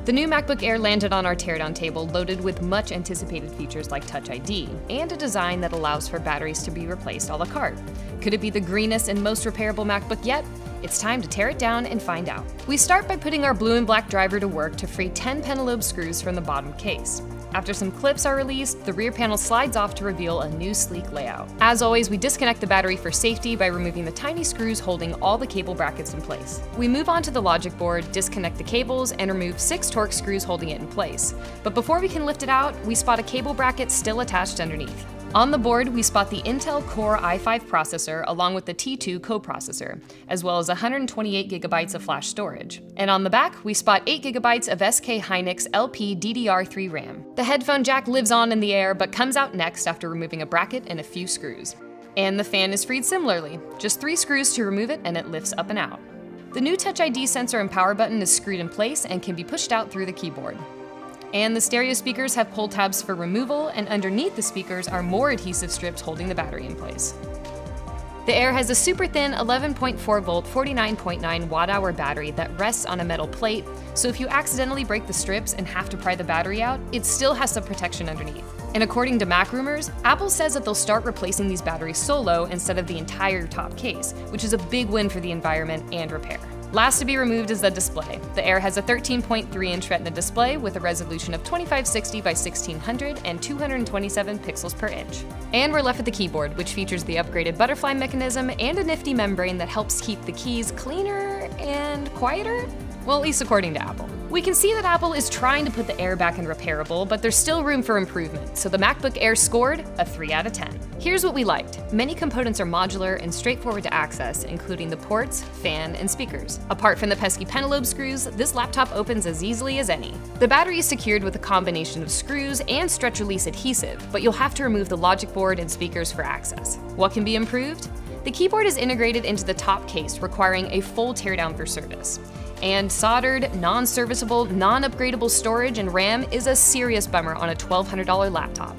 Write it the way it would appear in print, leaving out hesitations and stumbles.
The new MacBook Air landed on our teardown table loaded with much anticipated features like Touch ID, and a design that allows for batteries to be replaced a la carte. Could it be the greenest and most repairable MacBook yet? It's time to tear it down and find out. We start by putting our blue and black driver to work to free 10 pentalobe screws from the bottom case. After some clips are released, the rear panel slides off to reveal a new sleek layout. As always, we disconnect the battery for safety by removing the tiny screws holding all the cable brackets in place. We move on to the logic board, disconnect the cables, and remove 6 Torx screws holding it in place. But before we can lift it out, we spot a cable bracket still attached underneath. On the board, we spot the Intel Core i5 processor along with the T2 coprocessor, as well as 128GB of flash storage. And on the back, we spot 8GB of SK Hynix LP DDR3 RAM. The headphone jack lives on in the Air but comes out next after removing a bracket and a few screws. And the fan is freed similarly, just 3 screws to remove it and it lifts up and out. The new Touch ID sensor and power button is screwed in place and can be pushed out through the keyboard. And the stereo speakers have pull tabs for removal, and underneath the speakers are more adhesive strips holding the battery in place. The Air has a super thin 11.4 volt 49.9 watt-hour battery that rests on a metal plate, so if you accidentally break the strips and have to pry the battery out, it still has some protection underneath. And according to Mac Rumors, Apple says that they'll start replacing these batteries solo instead of the entire top case, which is a big win for the environment and repair. Last to be removed is the display. The Air has a 13.3-inch Retina display with a resolution of 2560 by 1600 and 227 pixels per inch. And we're left with the keyboard, which features the upgraded butterfly mechanism and a nifty membrane that helps keep the keys cleaner and quieter? Well, at least according to Apple. We can see that Apple is trying to put the Air back in repairable, but there's still room for improvement, so the MacBook Air scored a 3 out of 10. Here's what we liked. Many components are modular and straightforward to access, including the ports, fan, and speakers. Apart from the pesky pentalobe screws, this laptop opens as easily as any. The battery is secured with a combination of screws and stretch-release adhesive, but you'll have to remove the logic board and speakers for access. What can be improved? The keyboard is integrated into the top case, requiring a full teardown for service. And soldered, non-serviceable, non-upgradable storage and RAM is a serious bummer on a $1,200 laptop.